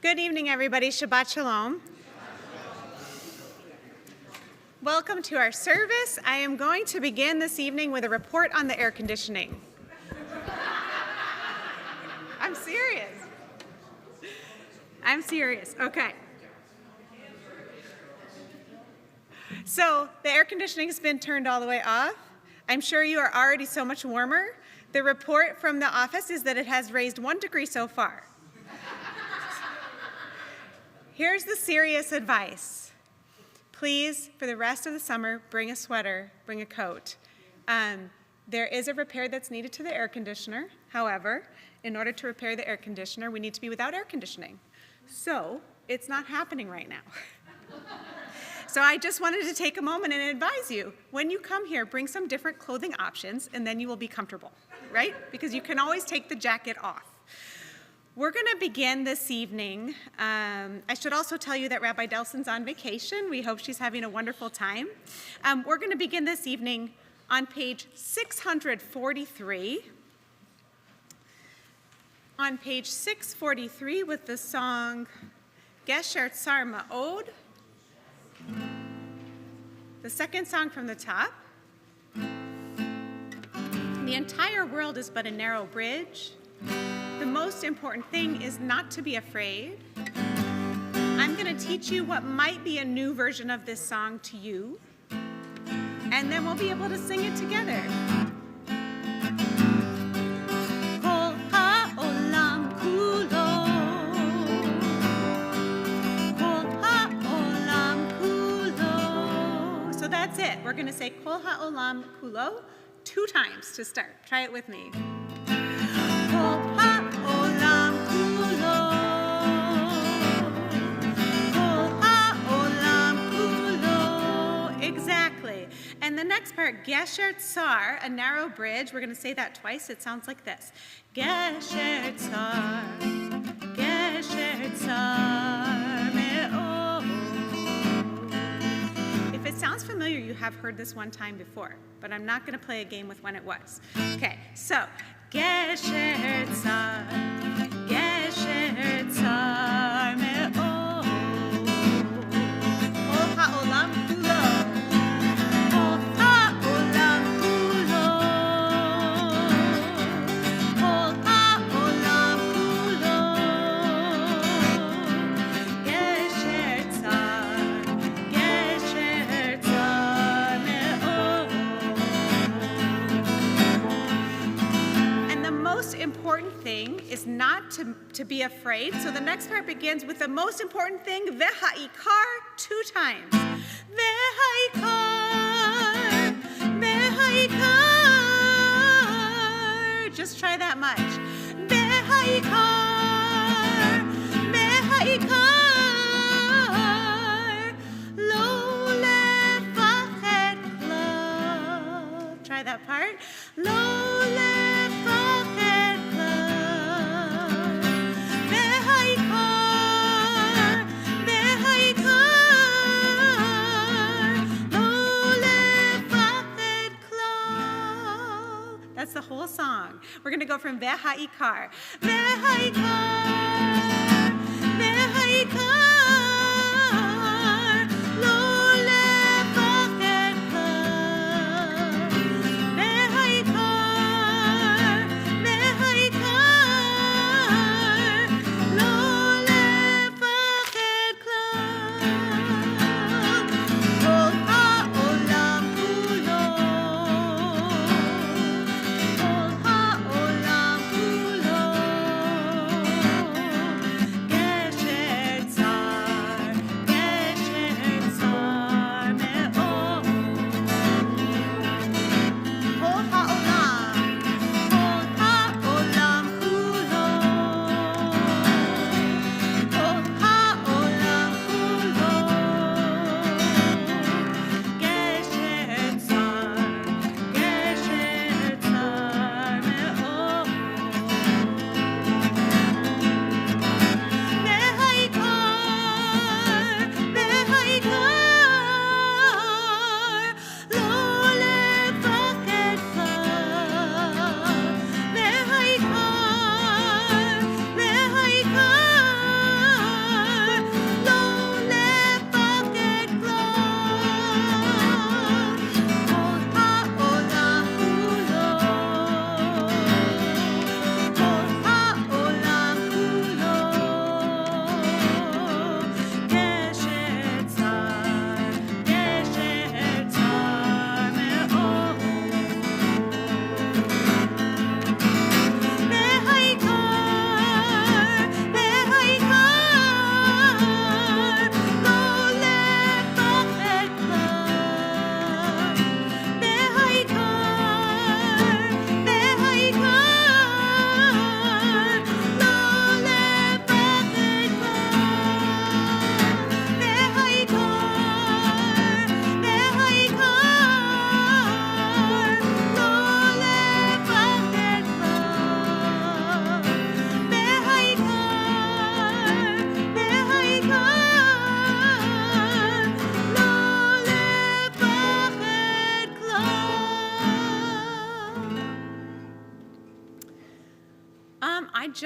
Good evening, everybody. Shabbat Shalom. Welcome to our service. I am going to begin this evening with a report on the air conditioning. I'm serious. Okay. So the air conditioning has been turned all the way off. I'm sure you are already so much warmer. The report from the office is that it has raised 1 degree so far. Here's the serious advice. Please, for the rest of the summer, bring a sweater, bring a coat. There is a repair that's needed to the air conditioner. However, in order to repair the air conditioner, we need to be without air conditioning. So it's not happening right now. So I just wanted to take a moment and advise you, when you come here, bring some different clothing options, and then you will be comfortable, right? Because you can always take the jacket off. We're going to begin this evening. I should also tell you that Rabbi Delson's on vacation. We hope she's having a wonderful time. We're going to begin this evening on page 643. On page 643 with the song Gesher Tsar Ma'od, the second song from the top. The entire world is but a narrow bridge. The most important thing is not to be afraid. I'm going to teach you what might be a new version of this song to you, and then we'll be able to sing it together. Kol ha'olam kulo, kol ha'olam kulo. So that's it. We're going to say Kol ha'olam kulo 2 times to start. Try it with me. Kol ha'olam kulo, kol ha'olam kulo. Exactly. And the next part, Gesher Tsar, a narrow bridge. We're going to say that twice. It sounds like this. Gesher Tsar, Gesher Tsar me'od. If it sounds familiar, you have heard this one time before, but I'm not going to play a game with when it was. Okay, so Gesher Tsar, Gesher Tsar me'od. Kol ha'olam kulo, kol ha'olam kulo, kol ha'olam kulo. Gesher Tsar, Gesher Tsar me'od. And the most important thing is not to be afraid. So the next part begins with the most important thing, v'ha'ikar, 2 times. V'ha'ikar, v'ha'ikar. Just try that much. V'ha'ikar, v'ha'ikar, lo lefachet klo. Try that part. Lo lefachet klo. V'ha'ikar, v'ha'ikar, lo lefachet klo. That's the whole song. We're going to go from v'ha'ikar. V'ha'ikar, v'ha'ikar, lo lefachet klo. V'ha'ikar, v'ha'ikar, lo lefachet klo. Kol ha'olam kulo, kol ha'olam kulo. Gesher Tsar,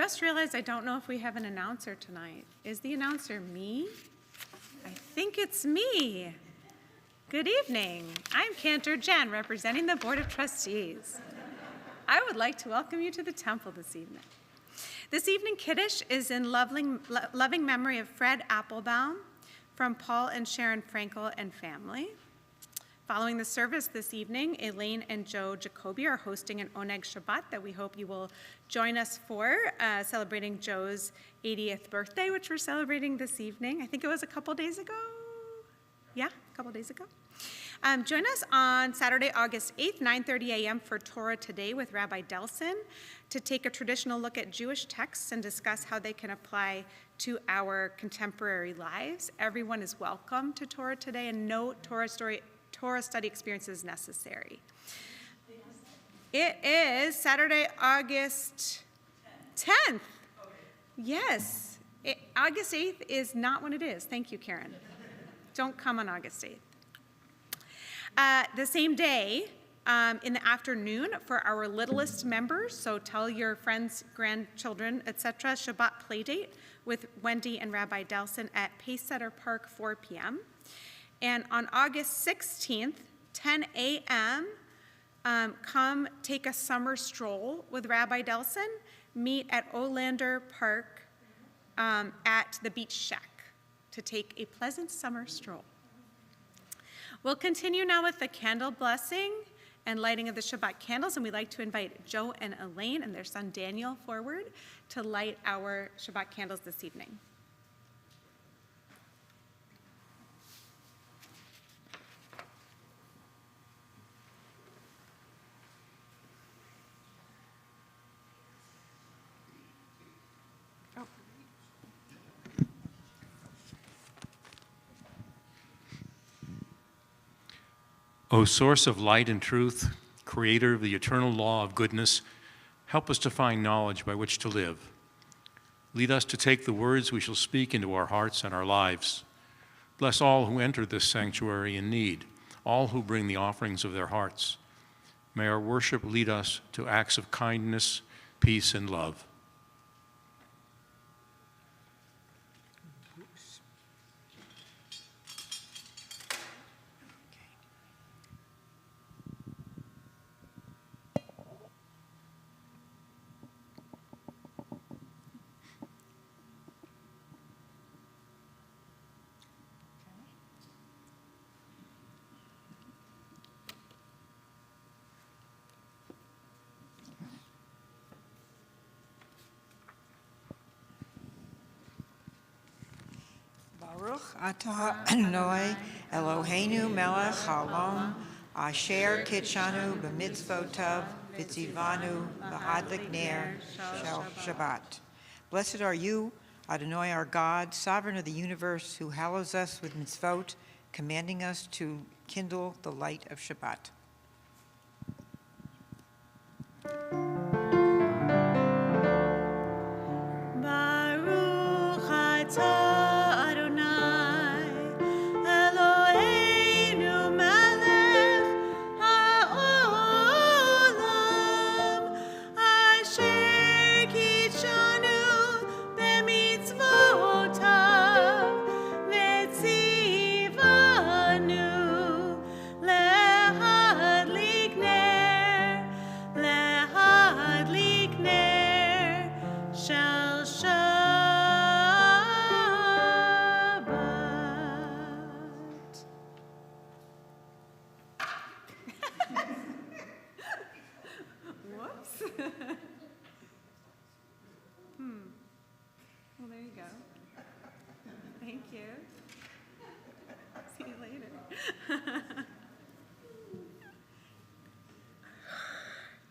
just realized I don't know if we have an announcer tonight. Is the announcer me? I think it's me. Good evening. I'm Cantor Jen, representing the Board of Trustees. I would like to welcome you to the temple this evening. This evening Kiddush is in loving memory of Fred Applebaum from Paul and Sharon Frankel and family. Following the service this evening, Elaine and Joe Jacoby are hosting an Oneg Shabbat that we hope you will join us for, celebrating Joe's 80th birthday, which we're celebrating this evening. I think it was a couple days ago. Yeah, a couple days ago. Join us on Saturday, August 8th, 9:30 a.m. for Torah Today with Rabbi Delson to take a traditional look at Jewish texts and discuss how they can apply to our contemporary lives. Everyone is welcome to Torah Today, and no Torah study experience is necessary. It is Saturday, August 10th. Yes, August 8th is not when it is. Thank you, Karen. Don't come on August 8th. The same day, in the afternoon, for our littlest members, so tell your friends, grandchildren, etc., Shabbat Playdate with Wendy and Rabbi Delson at Pacesetter Park, 4 p.m. And on August 16th, 10 a.m., come take a summer stroll with Rabbi Delson. Meet at Olander Park at the Beach Shack to take a pleasant summer stroll. We'll continue now with the candle blessing and lighting of the Shabbat candles, and we'd like to invite Joe and Elaine and their son Daniel forward to light our Shabbat candles this evening. O source of light and truth, creator of the eternal law of goodness, help us to find knowledge by which to live. Lead us to take the words we shall speak into our hearts and our lives. Bless all who enter this sanctuary in need, all who bring the offerings of their hearts. May our worship lead us to acts of kindness, peace, and love. Baruch atah Adonai Eloheinu melech haolam asher kitshanu b'mitzvotav v'tzivanu b'hadlik ner shel Shabbat. Blessed are you, Adonai our God, sovereign of the universe, who hallows us with mitzvot, commanding us to kindle the light of Shabbat. Baruch atah Eloheinu melech haolam asher kitshanu b'mitzvotav v'tzivanu lehadlik ner shel Shabbat. Whoops. Well, there you go. Thank you. See you later.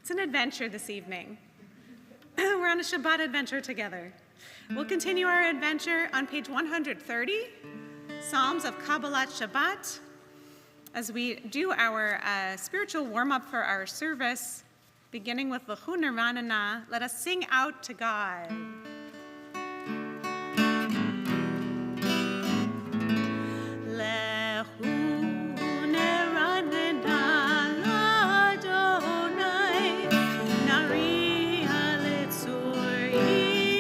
It's an adventure this evening. We're on a Shabbat adventure together. We'll continue our adventure on page 130, Psalms of Kabbalat Shabbat. As we do our spiritual warm-up for our service, beginning with L'chu Nirvanana, let us sing out to God. Adonai, Nari Haletzuri.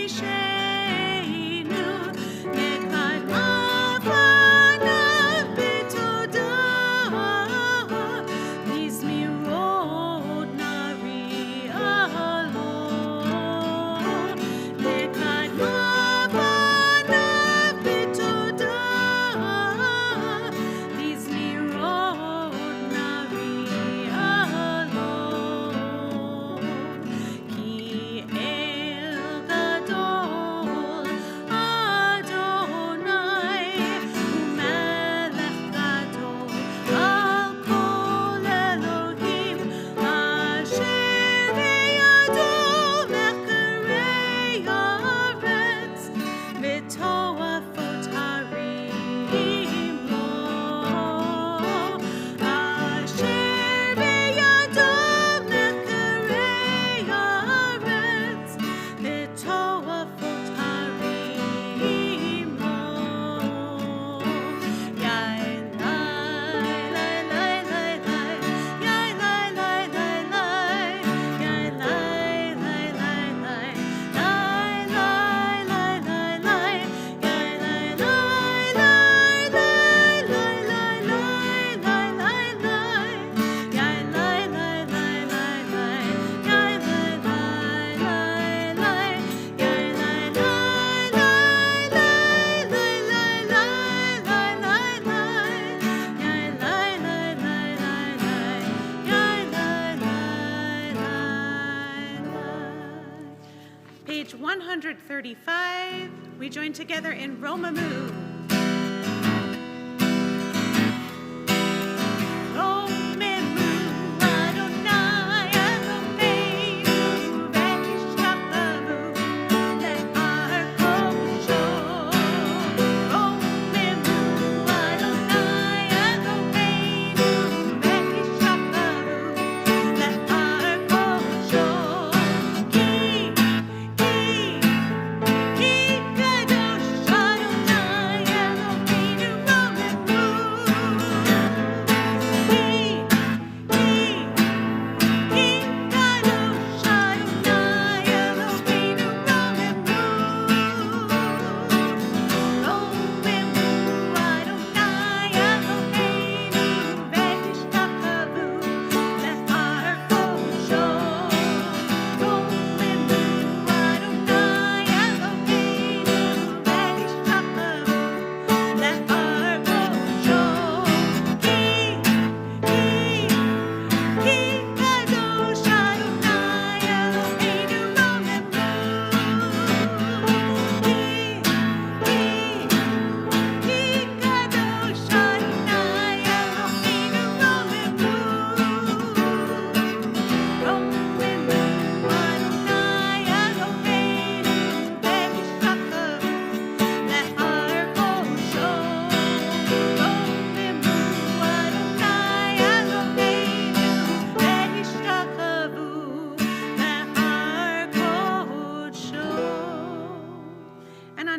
page 135, we join together in Romamu.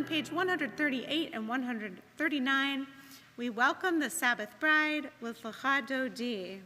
Page 138 and 139, we welcome the Sabbath bride with Lecha Dodi.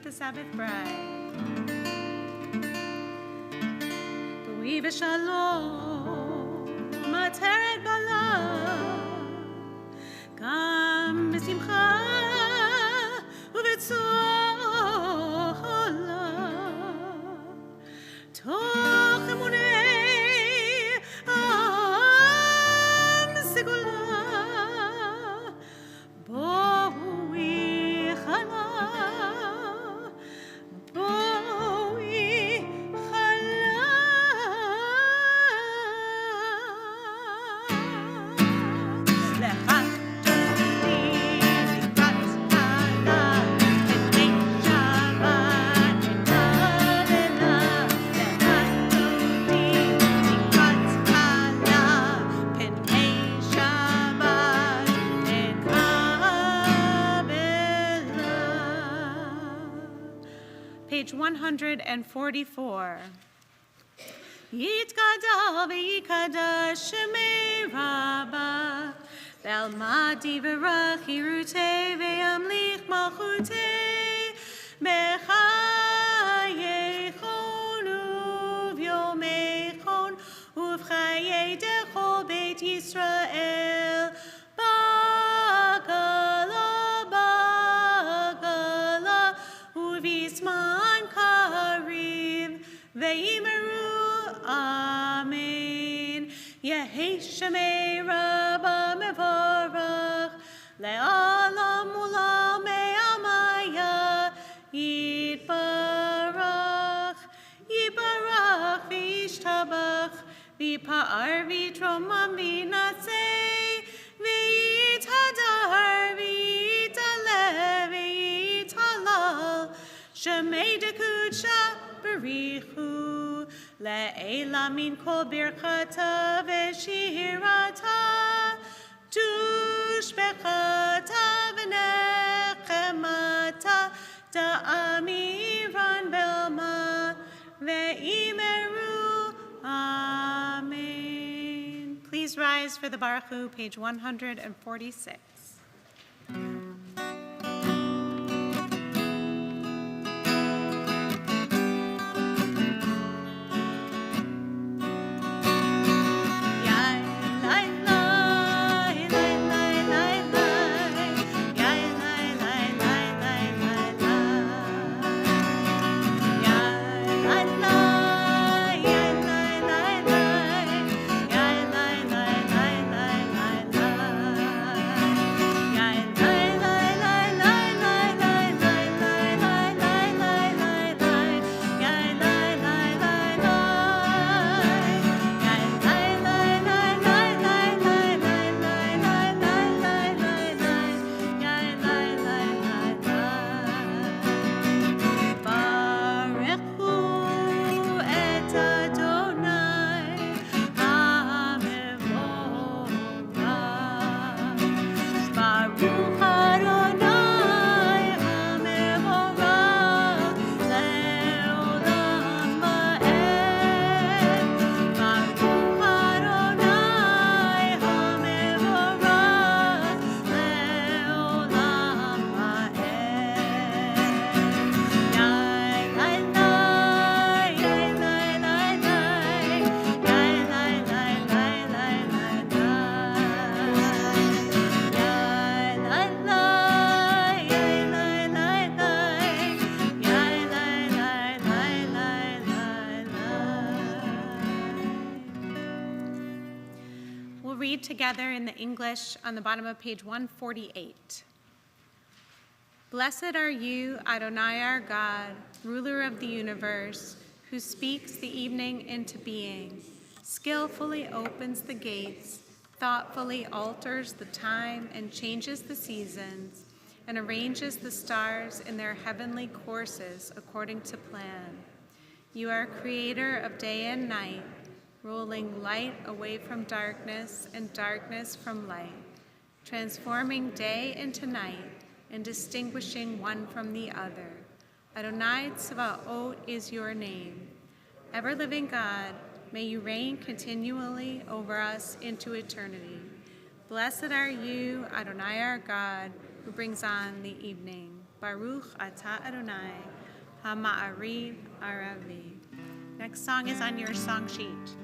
Sabbath bride. B'wi v'shalom, ateret b'alav, gam b'simcha u'b'tzola, toch emunei am segula, b'wi chala. page 144. Yitkada v'yikada shemei rabba Belmadi v'rach hirute ve'amlich malchute b'chayechon uv'yomechon uv'chayei dechol beit Yisrael bagala bagala uv'yisman kariv ve'imeru amen Yehei shemei rabba mevorach le'alam ulam me'amaya Yitbarach Yitbarach v'yishtabach v'yipa'ar v'yitromam v'yinatzeh v'yitadar v'yitaleh v'yitalal shemei dekudsha barichu le'ela min kol birchata v'shirata tushbechata v'nechemata da'amiran belma ve'imeru amen. Please rise for the Baruch Hu, page 146. Read together in the English on the bottom of page 148. Blessed are you, Adonai our God, ruler of the universe, who speaks the evening into being, skillfully opens the gates, thoughtfully alters the time and changes the seasons, and arranges the stars in their heavenly courses according to plan. You are creator of day and night, rolling light away from darkness and darkness from light, transforming day into night and distinguishing one from the other. Adonai Tzvaot is your name. Ever-living God, may you reign continually over us into eternity. Blessed are you, Adonai our God, who brings on the evening. Baruch atah Adonai, ha-ma'ariv aravi. Next song is on your song sheet.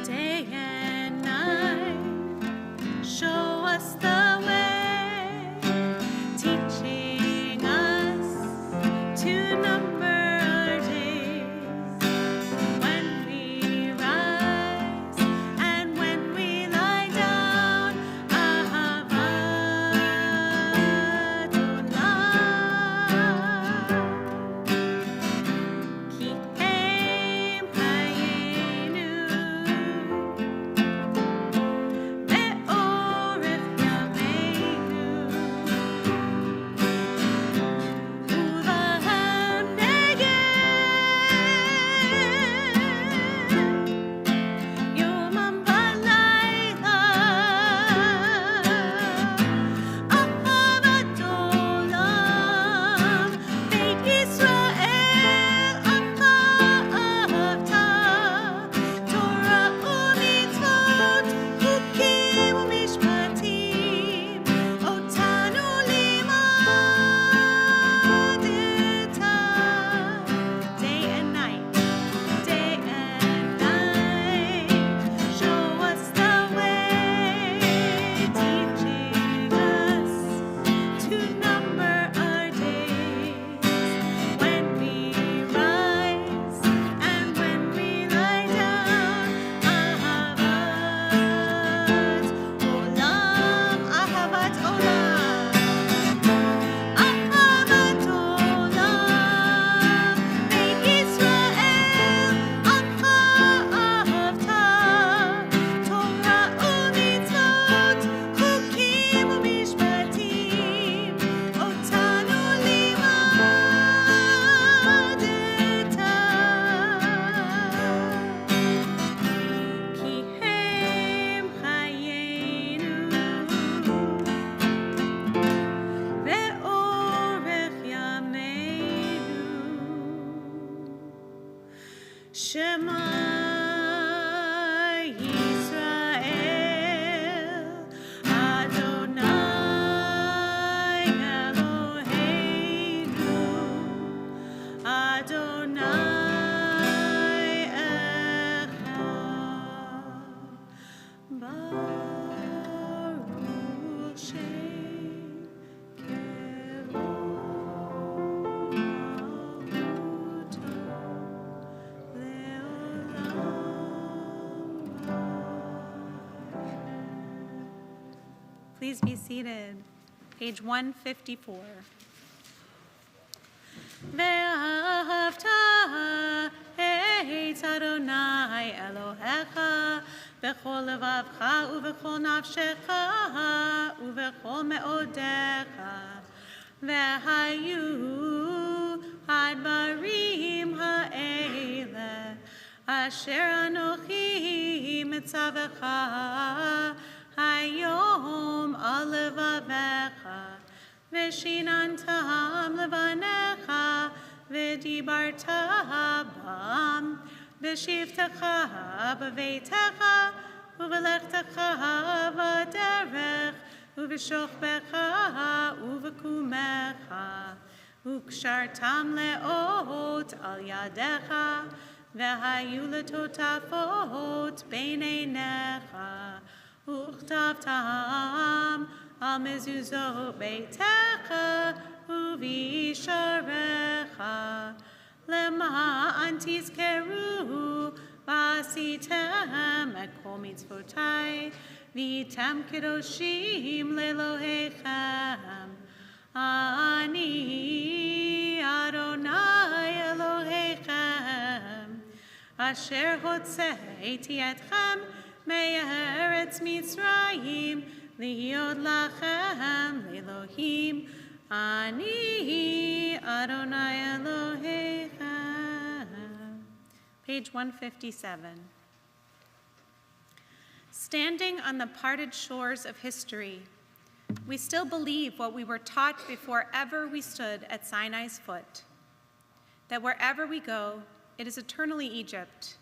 Day and night, show us the way, teaching us to number our days. When we rise and when we lie down, Ahavat Adonai. Please be seated. Page 154. ואהבת את אדוני אלוהיך בכל לבבך ובכל נפשך ובכל מאודיך, והיו הדברים האלה אשר אנוכי מצווך היום על לבביך, ושיננתם לבניך, ודיברת בם, בשבתך בביתך, ובלכתך בדרך, ובשוכבך ובקומך, וקשרתם לאות על ידיך, והיו לטוטפות בין עיניך, וכתבתם על מזוזות ביתך ובישעריך, למען תזכרו ועשיתם את כל מצוותי, והייתם קדושים לאלוהיכם. אני אדוני אלוהיכם, אשר הוצאתי אתכם מארץ מצרים, להיות לכם לאלוהים. אני אדוני אלוהיכם. Page 157. Standing on the parted shores of history, we still believe what we were taught before ever we stood at Sinai's foot, that wherever we go, it is eternally Egypt,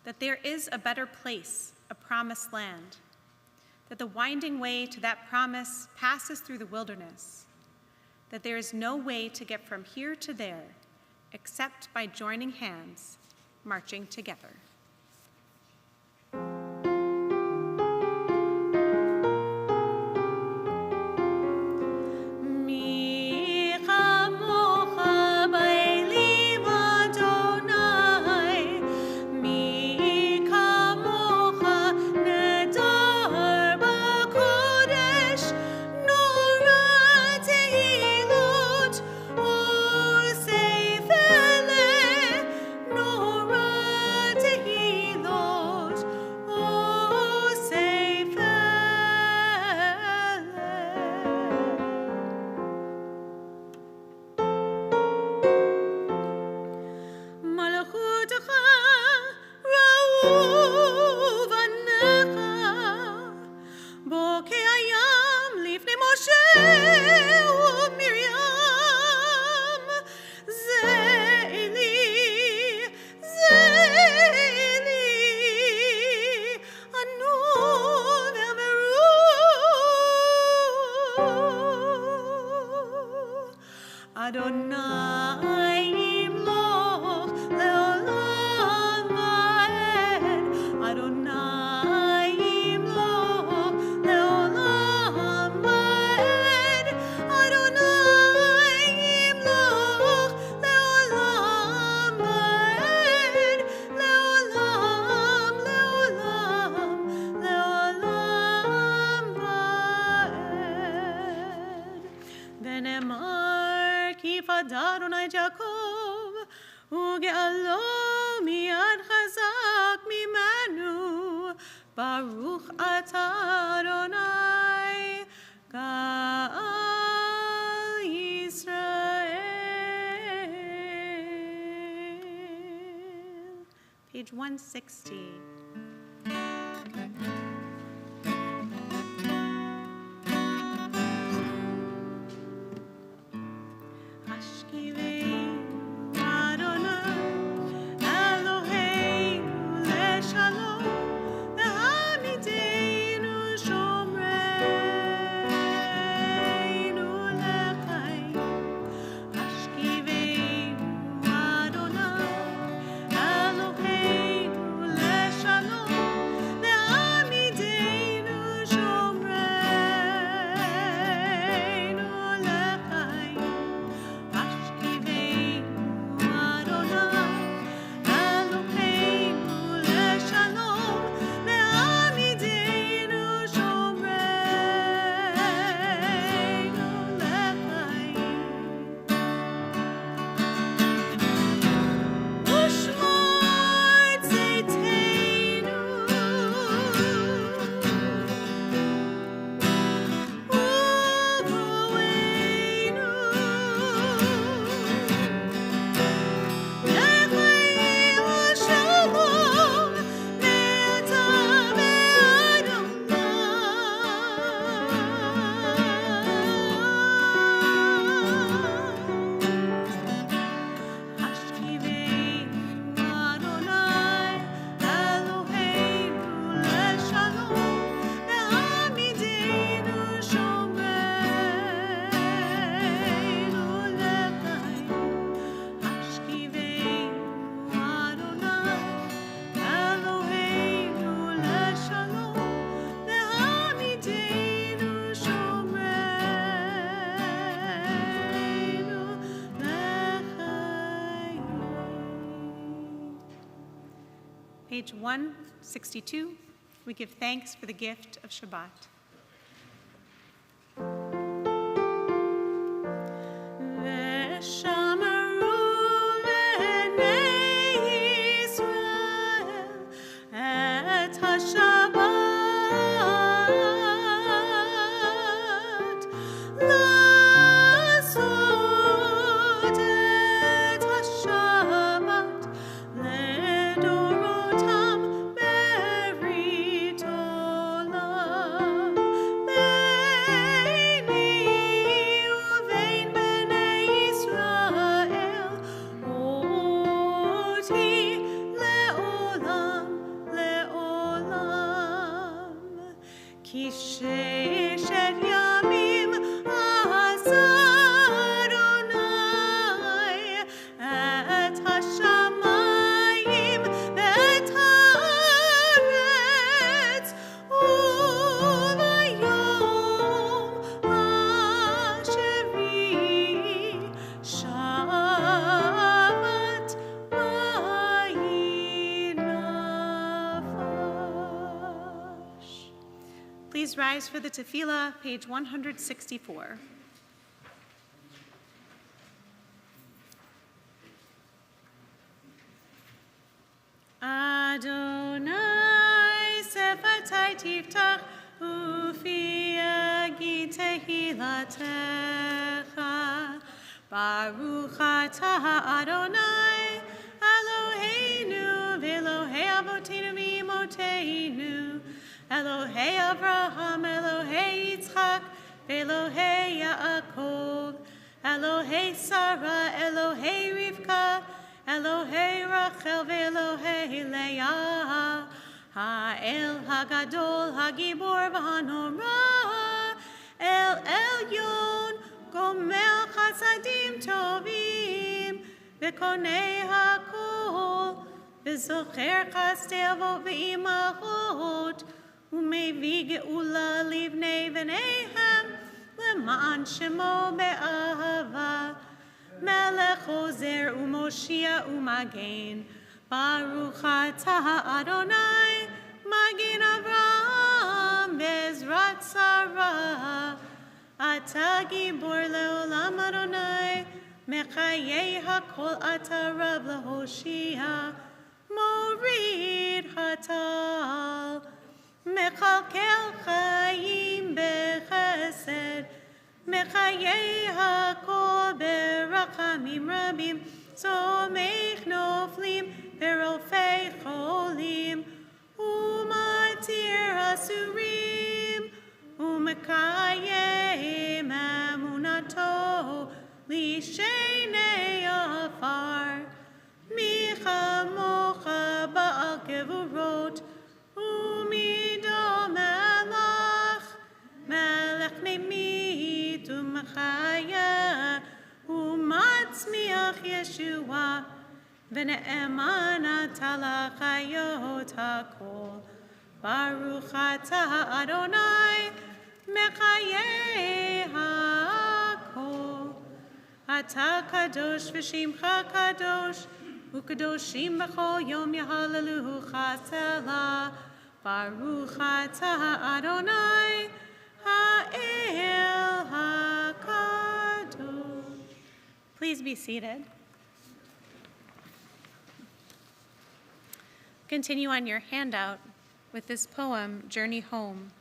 that there is a better place, a promised land, that the winding way to that promise passes through the wilderness, that there is no way to get from here to there except by joining hands, marching together. Baruch atah Adonai Gal Yisrael. Page 160. Shalom. page 162. We give thanks for the gift of Shabbat. Please rise for the tefillah, page 164. Adonai sefatai tiftach ufi yagid tehilatecha. Baruch atah Adonai Eloheinu v'Elohei avoteinu v'imotenu. Elohei Abraham, Elohei Yitzchak, Elohei Yaakov, Elohei Sarah, Elohei Rivka, Elohei Rachel, Elohei Leah, Ha'el Hagadol, Hagibor v'Hanora, El Elyon, Gomel Chasadim Tovim, V'konei HaKol, V'zocher Chasdei Avot v'Imachot, ומביא גאולה לבני בניהם למען שמו באהבה. מלך עוזר ומושיע ומגן, ברוך אתה אדוני, מגן אברהם בעזרת שרה. אתה גיבור לעולם אדוני, מחיי הכל אתה רב להושיע, מוריד הטל. מכלכל חיים בחסד, מחיי הכל ברחמים רבים, צומח נופלים ורופא חולים, ומתיר אסורים, ומקיים אמונתו לשני עפר. מי כמוך בעל גבורות, מלך ממית ומחיה ומצמיח ישועה ונאמן אתה לחיות הכל. ברוך אתה אדוני מחיי הכל. אתה קדוש ושמך קדוש וקדושים בכל יום יהללוך סלה. ברוך אתה אדוני Ha'el HaKadosh. Please be seated. Continue on your handout with this poem, Journey Home.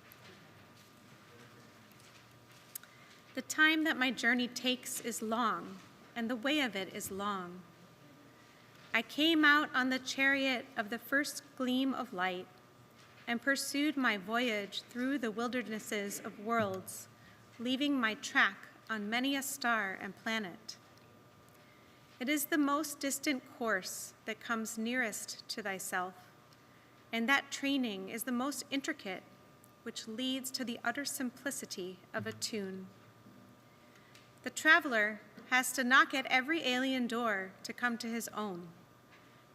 The time that my journey takes is long, and the way of it is long. I came out on the chariot of the first gleam of light, and pursued my voyage through the wildernesses of worlds, leaving my track on many a star and planet. It is the most distant course that comes nearest to thyself, and that training is the most intricate, which leads to the utter simplicity of a tune. The traveler has to knock at every alien door to come to his own,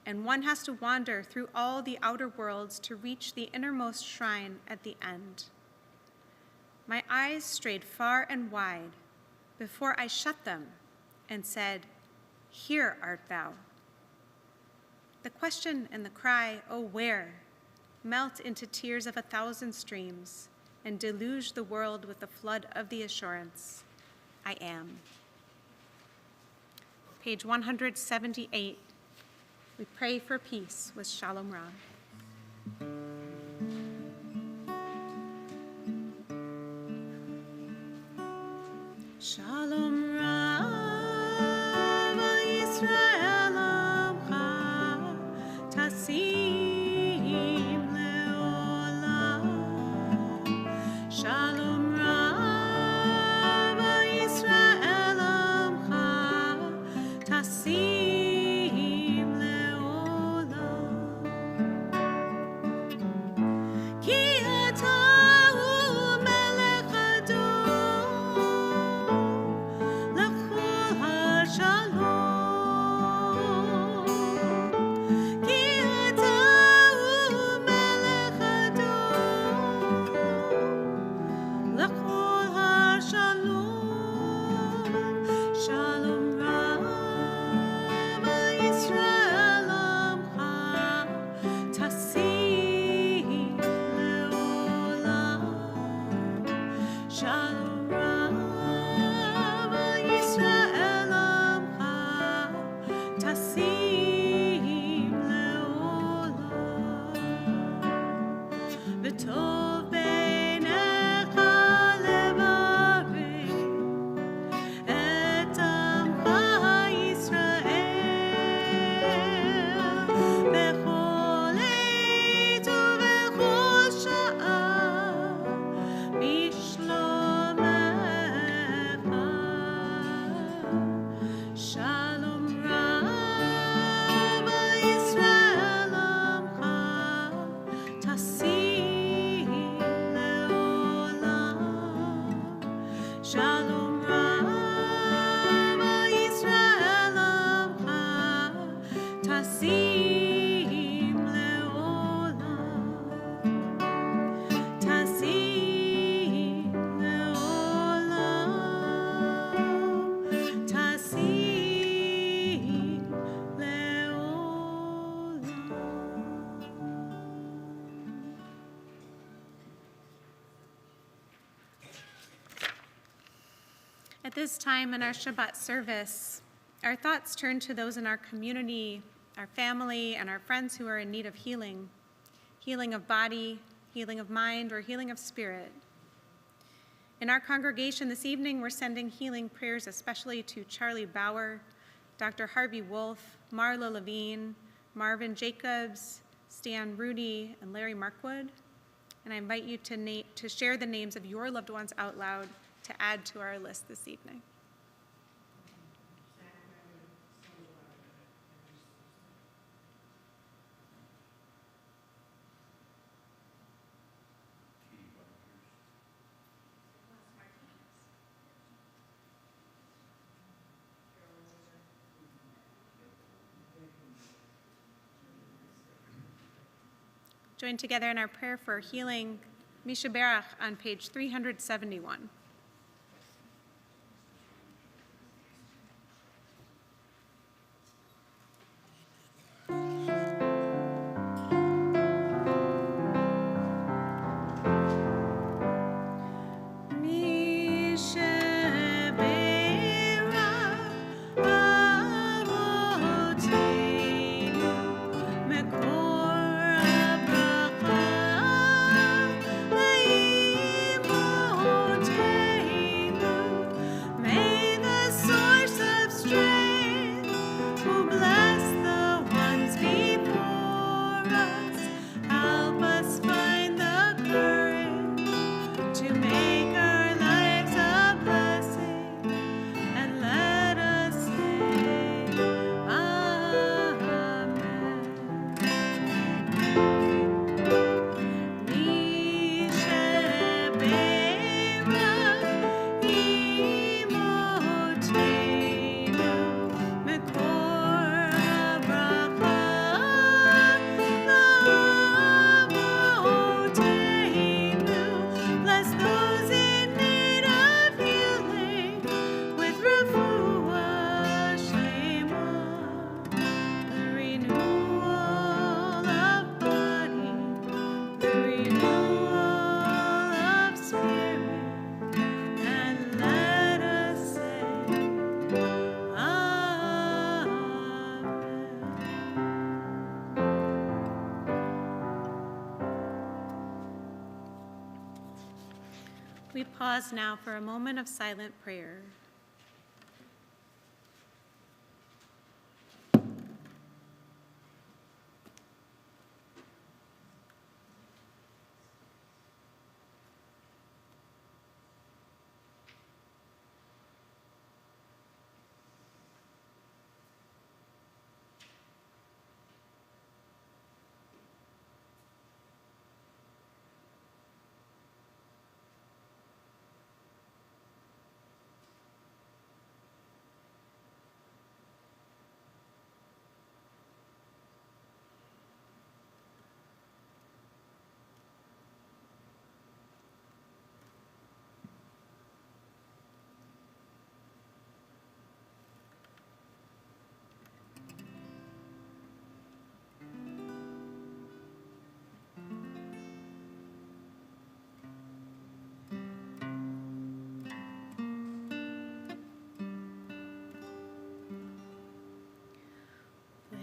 and one has to wander through all the outer worlds to reach the innermost shrine at the end. My eyes strayed far and wide before I shut them and said, "Here art thou." The question and the cry, "Oh, where?" melt into tears of 1,000 streams and deluge the world with the flood of the assurance, "I am." Page 178, we pray for peace with Shalom Ra. Shalom Rav Yisrael Amcha Tasim Leolam. Shalom Rav Yisrael Amcha Tasim Leolam. Ki ata hu melech Adon l'chol hashalom. Ki ata hu melech Adon l'chol hashalom. Shalom Rav Yisrael Amcha Tasim Leolam. Shalom Rav Yisrael Amcha Tasim Leolam. V'tov beinecha levarech et amcha Yisrael bechol עת ובכל שעה בשלומך. Shalom Rav Yisrael Amcha Tasim Leolam. Shalom Rav Yisrael Amcha Tasim Leolam. Tasim Leolam. Tasim Leolam. At this time in our Shabbat service, our thoughts turn to those in our community, our family, and our friends who are in need of healing of body, healing of mind, or healing of spirit. In our congregation this evening, we're sending healing prayers especially to Charlie Bauer, Dr. Harvey Wolf, Marla Levine, Marvin Jacobs, Stan Rudy, and Larry Markwood. And I invite you to share the names of your loved ones out loud to add to our list this evening. Join together in our prayer for healing, Misha Berach, on page 371. Mekor We pause now for a moment of silent prayer.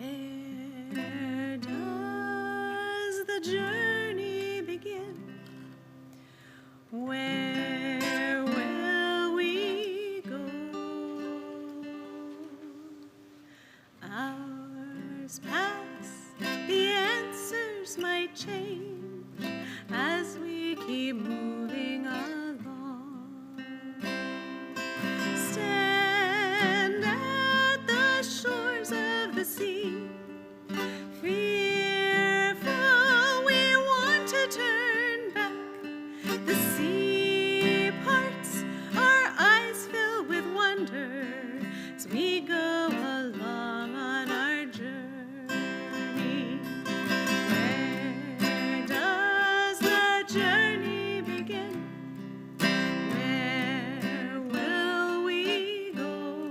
Where does the journey begin? Where will we go? Hours pass, the answers might change as we keep moving along. Stand at the shores of the sea, fearful we want to turn back. The sea parts, our eyes fill with wonder as we go along on our journey. Where does the journey begin? Where will we go?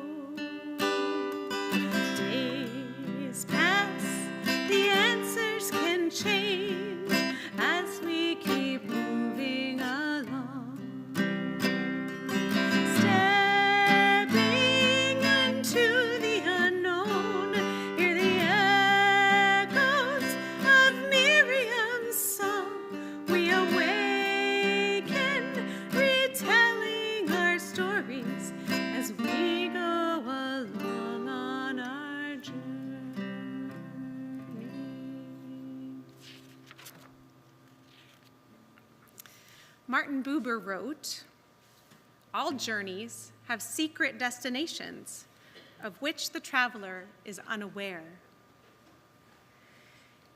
Days pass, the answers can change as we keep moving along. Stepping into the unknown, hear the echoes of Miriam's song. We awaken, retelling our stories as we go along on our journey. Martin Buber wrote, "All journeys have secret destinations of which the traveler is unaware."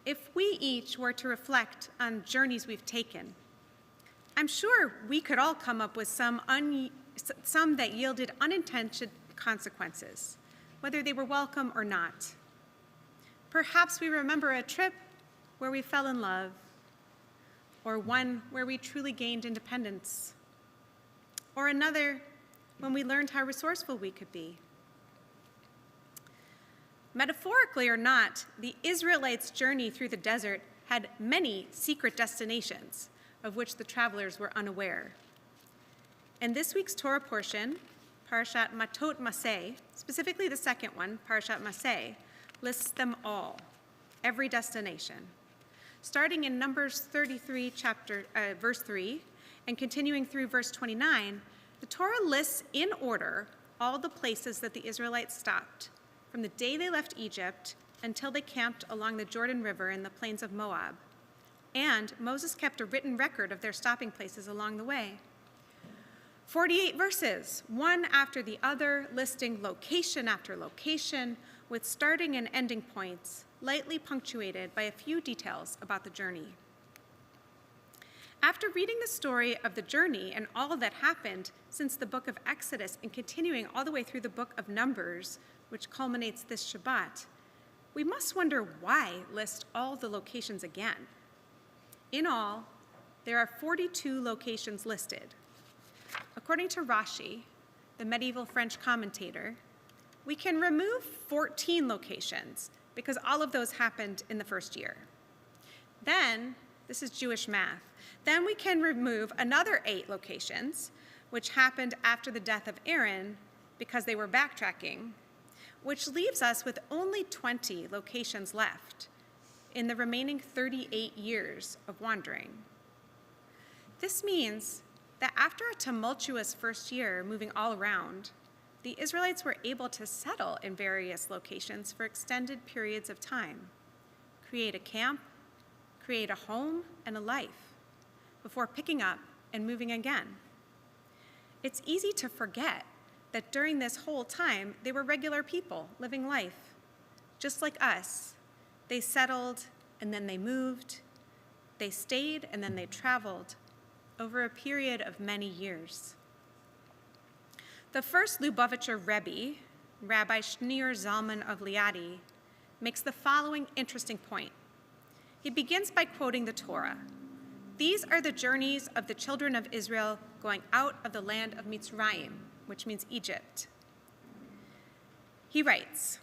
If we each were to reflect on journeys we've taken, I'm sure we could all come up with some that yielded unintended consequences, whether they were welcome or not. Perhaps we remember a trip where we fell in love, or one where we truly gained independence, or another when we learned how resourceful we could be. Metaphorically or not, the Israelites' journey through the desert had many secret destinations of which the travelers were unaware. And this week's Torah portion, Parashat Matot Maseh, specifically the second one, Parashat Maseh, lists them all, every destination. Starting in Numbers 33, verse 3, and continuing through verse 29, the Torah lists in order all the places that the Israelites stopped from the day they left Egypt until they camped along the Jordan River in the plains of Moab. And Moses kept a written record of their stopping places along the way. 48 verses, one after the other, listing location after location, with starting and ending points, lightly punctuated by a few details about the journey. After reading the story of the journey and all that happened since the book of Exodus and continuing all the way through the book of Numbers, which culminates this Shabbat, we must wonder why list all the locations again. In all, there are 42 locations listed. According to Rashi, the medieval French commentator, we can remove 14 locations because all of those happened in the first year. Then, this is Jewish math, then we can remove another 8 locations, which happened after the death of Aaron because they were backtracking, which leaves us with only 20 locations left in the remaining 38 years of wandering. This means that after a tumultuous first year moving all around, the Israelites were able to settle in various locations for extended periods of time, create a camp, create a home and a life, before picking up and moving again. It's easy to forget that during this whole time, they were regular people living life. Just like us, they settled and then they moved, they stayed and then they traveled over a period of many years. The first Lubavitcher Rebbe, Rabbi Shneur Zalman of Liadi, makes the following interesting point. He begins by quoting the Torah. These are the journeys of the children of Israel going out of the land of Mitzrayim, which means Egypt. He writes,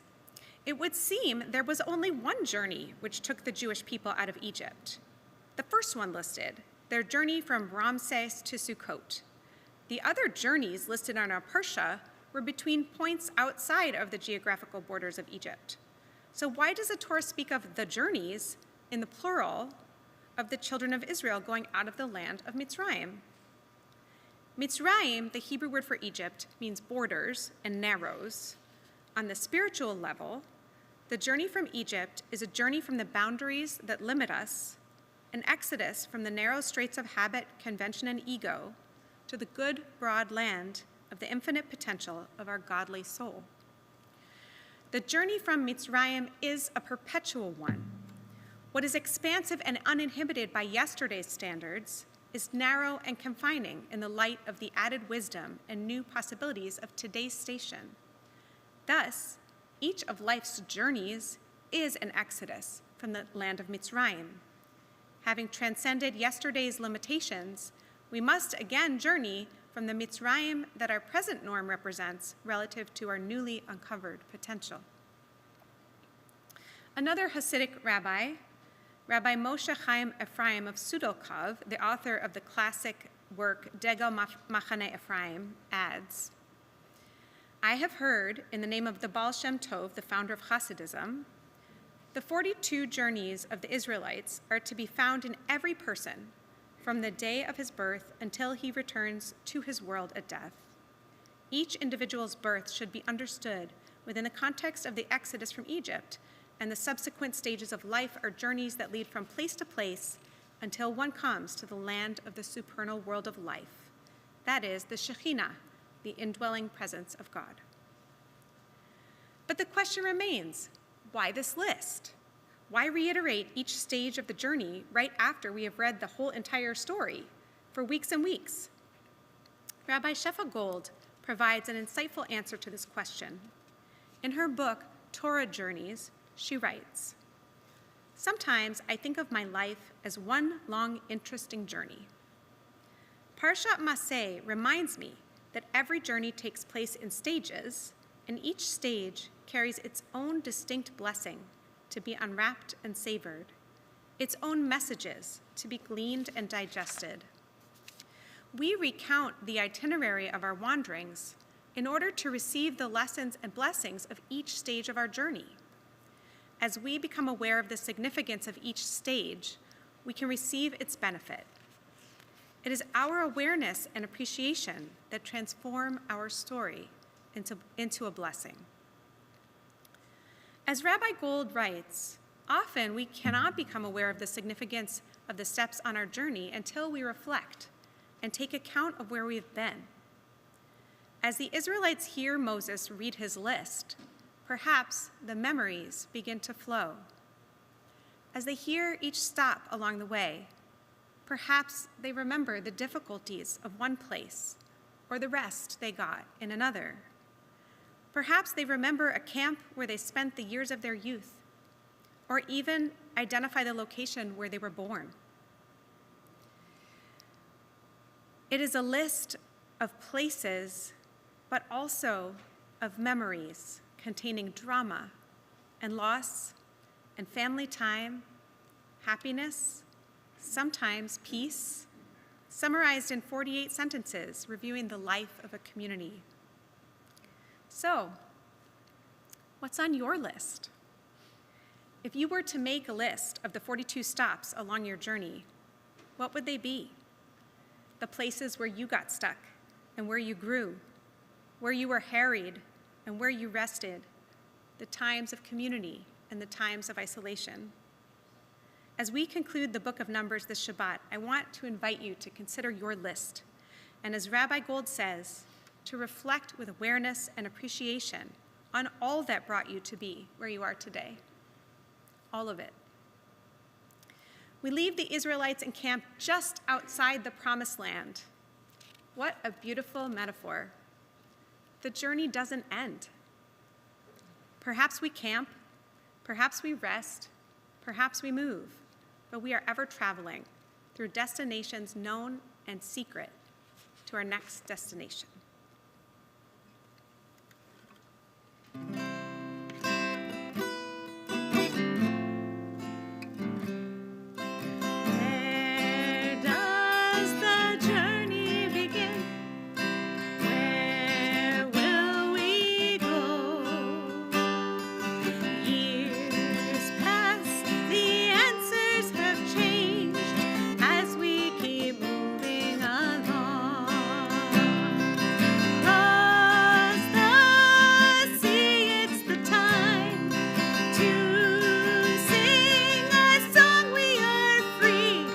"It would seem there was only one journey which took the Jewish people out of Egypt. The first one listed, their journey from Ramses to Sukkot. The other journeys listed on our Parsha were between points outside of the geographical borders of Egypt. So why does the Torah speak of the journeys in the plural of the children of Israel going out of the land of Mitzrayim? Mitzrayim, the Hebrew word for Egypt, means borders and narrows. On the spiritual level, the journey from Egypt is a journey from the boundaries that limit us, an exodus from the narrow straits of habit, convention, and ego to the good, broad land of the infinite potential of our godly soul. The journey from Mitzrayim is a perpetual one. What is expansive and uninhibited by yesterday's standards is narrow and confining in the light of the added wisdom and new possibilities of today's station. Thus, each of life's journeys is an exodus from the land of Mitzrayim. Having transcended yesterday's limitations, we must again journey from the Mitzrayim that our present norm represents relative to our newly uncovered potential." Another Hasidic rabbi, Rabbi Moshe Chaim Ephraim of Sudolkov, the author of the classic work Degel Machane Ephraim, adds, "I have heard, in the name of the Baal Shem Tov, the founder of Hasidism, the 42 journeys of the Israelites are to be found in every person from the day of his birth until he returns to his world at death. Each individual's birth should be understood within the context of the exodus from Egypt, and the subsequent stages of life are journeys that lead from place to place until one comes to the land of the supernal world of life. That is the Shekhinah, the indwelling presence of God." But the question remains, why this list? Why reiterate each stage of the journey right after we have read the whole entire story for weeks and weeks? Rabbi Shefa Gold provides an insightful answer to this question. In her book, Torah Journeys, she writes, "Sometimes I think of my life as one long, interesting journey. Parshat Maseh reminds me that every journey takes place in stages, and each stage carries its own distinct blessing to be unwrapped and savored, its own messages to be gleaned and digested. We recount the itinerary of our wanderings in order to receive the lessons and blessings of each stage of our journey. As we become aware of the significance of each stage, we can receive its benefit. It is our awareness and appreciation that transform our story into a blessing." As Rabbi Gold writes, often we cannot become aware of the significance of the steps on our journey until we reflect and take account of where we've been. As the Israelites hear Moses read his list, perhaps the memories begin to flow. As they hear each stop along the way, perhaps they remember the difficulties of one place or the rest they got in another. Perhaps they remember a camp where they spent the years of their youth, or even identify the location where they were born. It is a list of places, but also of memories containing drama and loss and family time, happiness, sometimes peace, summarized in 48 sentences, reviewing the life of a community. So, what's on your list? If you were to make a list of the 42 stops along your journey, what would they be? the places where you got stuck and where you grew, where you were harried and where you rested, the times of community and the times of isolation. As we conclude the book of Numbers this Shabbat, I want to invite you to consider your list, and as Rabbi Gold says, to reflect with awareness and appreciation on all that brought you to be where you are today. All of it. We leave the Israelites encamped just outside the Promised Land. What a beautiful metaphor. The journey doesn't end. Perhaps we camp, perhaps we rest, perhaps we move, but we are ever traveling through destinations known and secret to our next destination. Where does the journey begin? Where will we go? Years pass, the answers have changed as we keep moving along. Cross the sea, it's the time to sing a song. We are free.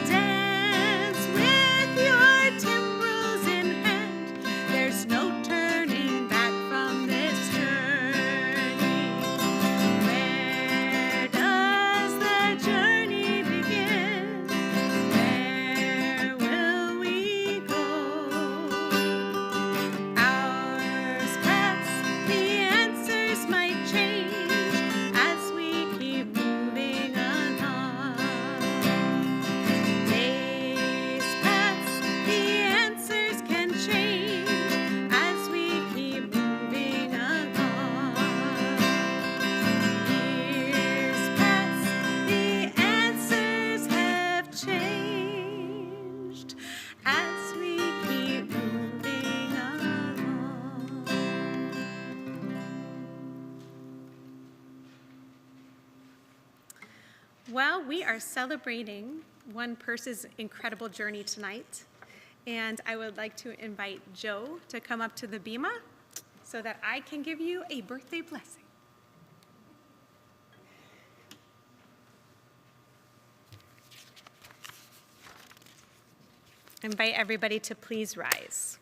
Dance with your timbrels in hand. There's no turning back from this journey. Where does the journey begin? Where will we go? Hours pass, the answers might change as we keep moving along. Days pass, the answers can change as we keep moving along. Years pass, the answers have changed as we keep moving along. Well, we are celebrating one person's incredible journey tonight, and I would like to invite Joe to come up to the bima so that I can give you a birthday blessing. Invite everybody to please rise.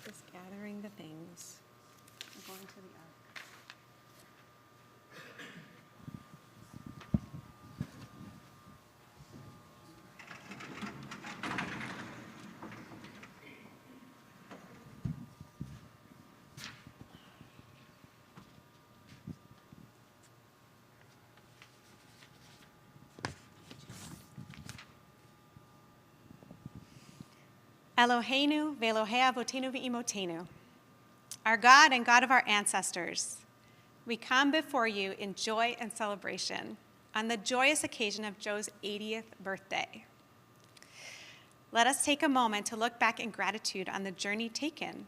Just gathering the things. I'm going to the ark. Eloheinu ve'Elohei avotenu ve'imotenu, our God and God of our ancestors, we come before you in joy and celebration on the joyous occasion of Joe's 80th birthday. Let us take a moment to look back in gratitude on the journey taken,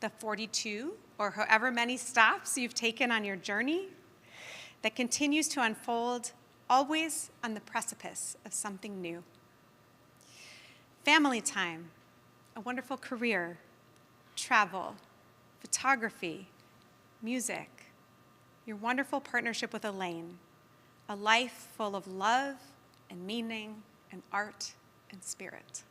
the 42 or however many stops you've taken on your journey that continues to unfold, always on the precipice of something new. Family time, a wonderful career, travel, photography, music, your wonderful partnership with Elaine, a life full of love and meaning and art and spirit.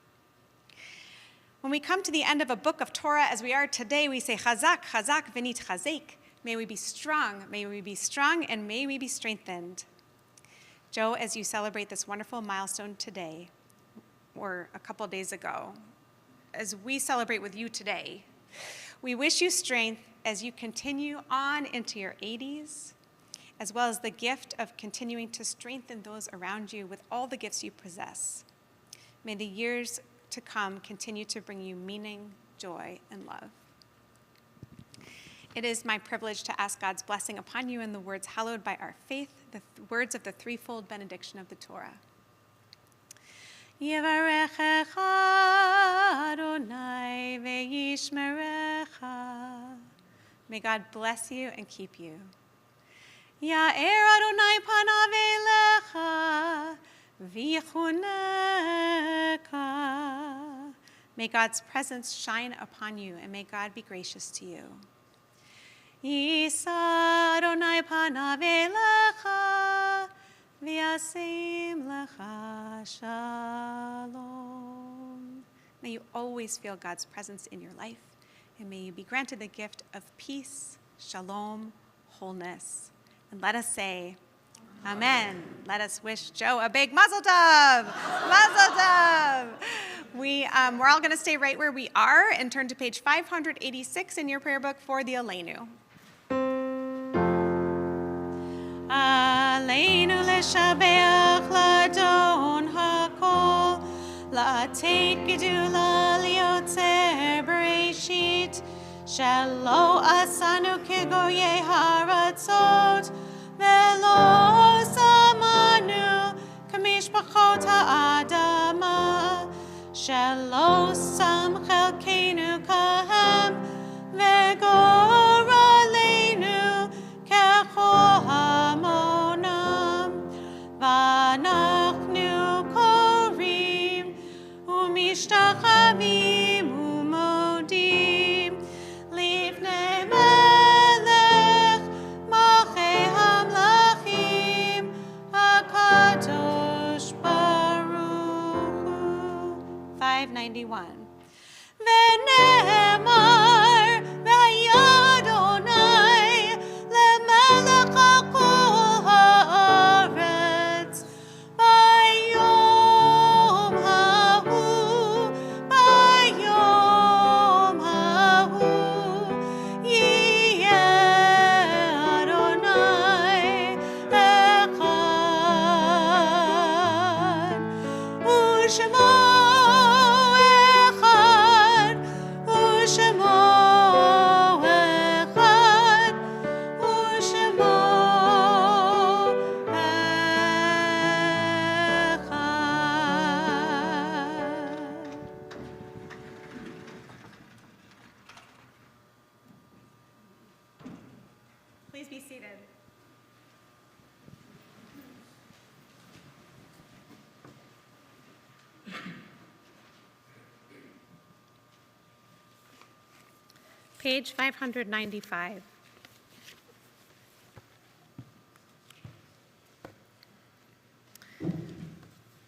When we come to the end of a book of Torah, as we are today, we say, Chazak, Chazak, v'nit chazek. May we be strong, and may we be strengthened. Joe, as you celebrate this wonderful milestone today, or a couple days ago, as we celebrate with you today, we wish you strength as you continue on into your 80s, as well as the gift of continuing to strengthen those around you with all the gifts you possess. May the years to come continue to bring you meaning, joy, and love. It is my privilege to ask God's blessing upon you in the words hallowed by our faith, the words of the threefold benediction of the Torah. Yevarechecha Adonai ve'yishmerecha. May God bless you and keep you. Ya'er Adonai panav elecha v'yichuneka. May God's presence shine upon you, and may God be gracious to you. Yisa Adonai panav elecha v'yasim lecha shalom. May you always feel God's presence in your life, and may you be granted the gift of peace, shalom, wholeness. And let us say, Amen. Let us wish Joe a big mazel tov. Mazel tov. We're all going to stay right where we are and turn to page 586 in your prayer book for the Aleinu. Aleinu leshabeach ladon hakol, la'ateit gedula liotzer bereshit, shelo asanu kegoye haratzot, velo samanu kamishpachot ha'adama, shelo sam chelkeinu kahem, vegor aleinu kechol hamonam, v'anachnu korim umishtachavim umodim lifnei melech malchei hamlachim hakadosh baruch hu. 591. V'ne'emar v'yadonai lemelech kol haaretz bayom hahu yiyeh Adonai echad u'shemo echad u'shemo echad u'shemo echad. Please be seated. Page 595.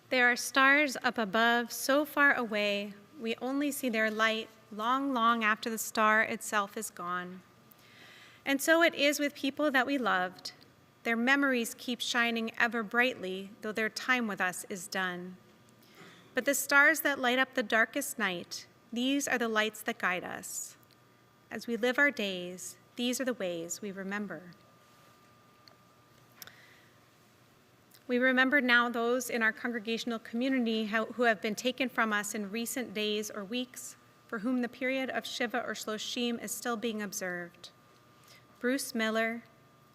There are stars up above, so far away, we only see their light long, long after the star itself is gone. And so it is with people that we loved. Their memories keep shining ever brightly, though their time with us is done. But the stars that light up the darkest night, these are the lights that guide us. As we live our days, these are the ways we remember. We remember now those in our congregational community who have been taken from us in recent days or weeks, for whom the period of Shiva or Shloshim is still being observed. Bruce Miller,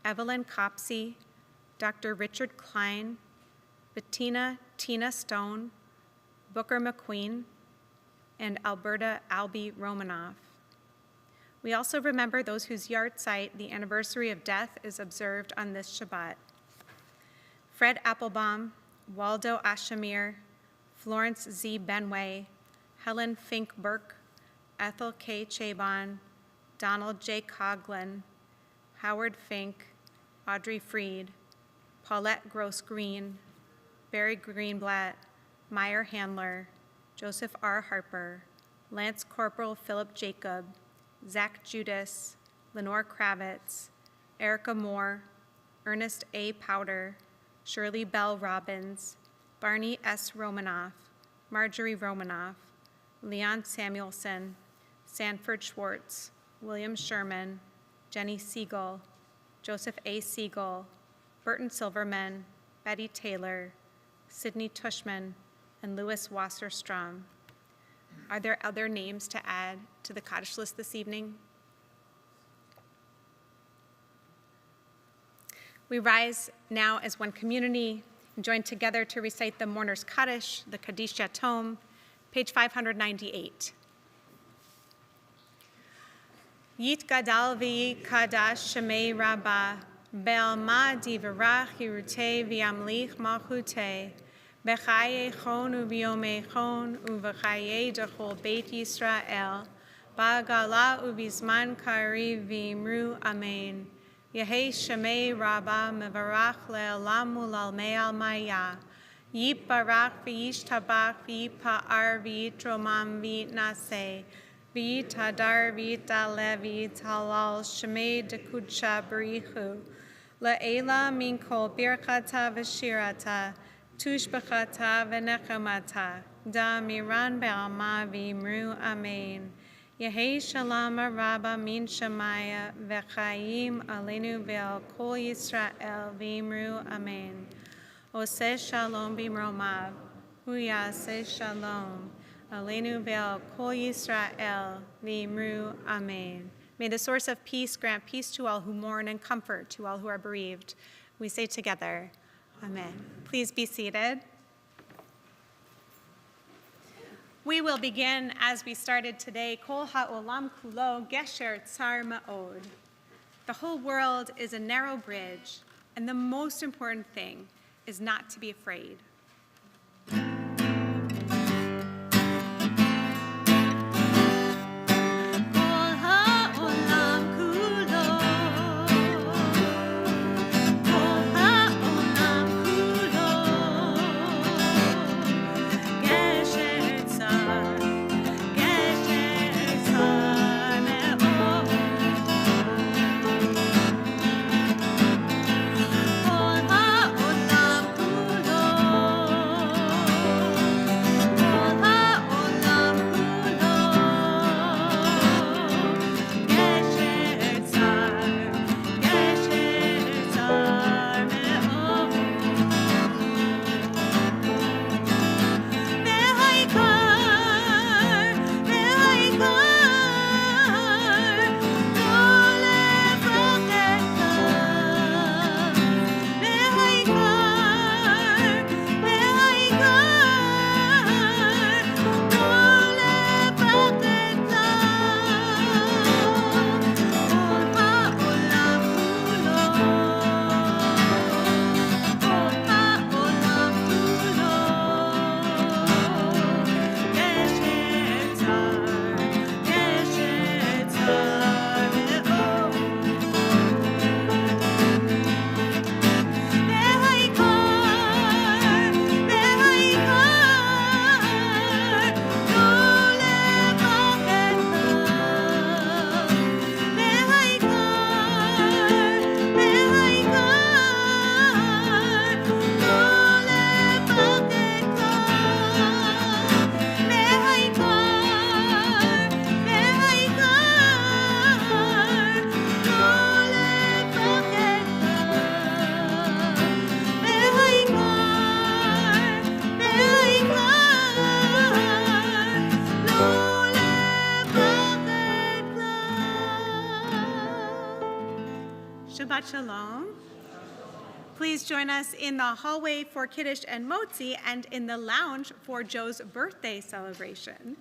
Evelyn Copsey, Dr. Richard Klein, Bettina Tina Stone, Booker McQueen, and Alberta Albie Romanoff. We also remember those whose yahrzeit, the anniversary of death, is observed on this Shabbat. Fred Applebaum, Waldo Ashamir, Florence Z. Benway, Helen Fink Burke, Ethel K. Chabon, Donald J. Coughlin, Howard Fink, Audrey Freed, Paulette Gross Green, Barry Greenblatt, Meyer Handler, Joseph R. Harper, Lance Corporal Philip Jacob, Zach Judas, Lenore Kravitz, Erica Moore, Ernest A. Powder, Shirley Bell Robbins, Barney S. Romanoff, Marjorie Romanoff, Leon Samuelson, Sanford Schwartz, William Sherman, Jenny Siegel, Joseph A. Siegel, Burton Silverman, Betty Taylor, Sidney Tushman, and Louis Wasserstrom. Are there other names to add to the Kaddish list this evening? We rise now as one community and join together to recite the Mourner's Kaddish, the Kaddish Yatom, page 598. Yit gadal v'yit kadash shemei rabbah, Be'alma divarach yirute v'yamlich malchute. Bechaye chon u'biyome chon u'v'chaye dechol Beit Yisrael. Ba'gala u'bizman kari v'imru amen. Yehi shemei rabba mevarach le'olam u'lalmei al-maya. Yitbarach v'yishtabach v'yipa'ar v'yitromam v'yitnaseh. V'yitadar v'yitale v'yitalal shemei dekudsha b'richu. La'ela min kol birchata v'shirata. Tushbachata v'nechamata. Da miran be'alma v'imru amen. Yehi shalom rabba min shamaya v'chaim alenu ve'al kol Yisrael v'imru amen. Oseh shalom b'mromav, hu yaseh shalom alenu ve'al kol Yisrael v'imru amen. May the source of peace grant peace to all who mourn and comfort to all who are bereaved. We say together, amen. Please be seated. We will begin as we started today, Kol ha'olam kulo gesher tsar ma'od. The whole world is a narrow bridge, and the most important thing is not to be afraid. Shabbat Shalom. Please join us in the hallway for Kiddush and Motzi and in the lounge for Joe's birthday celebration.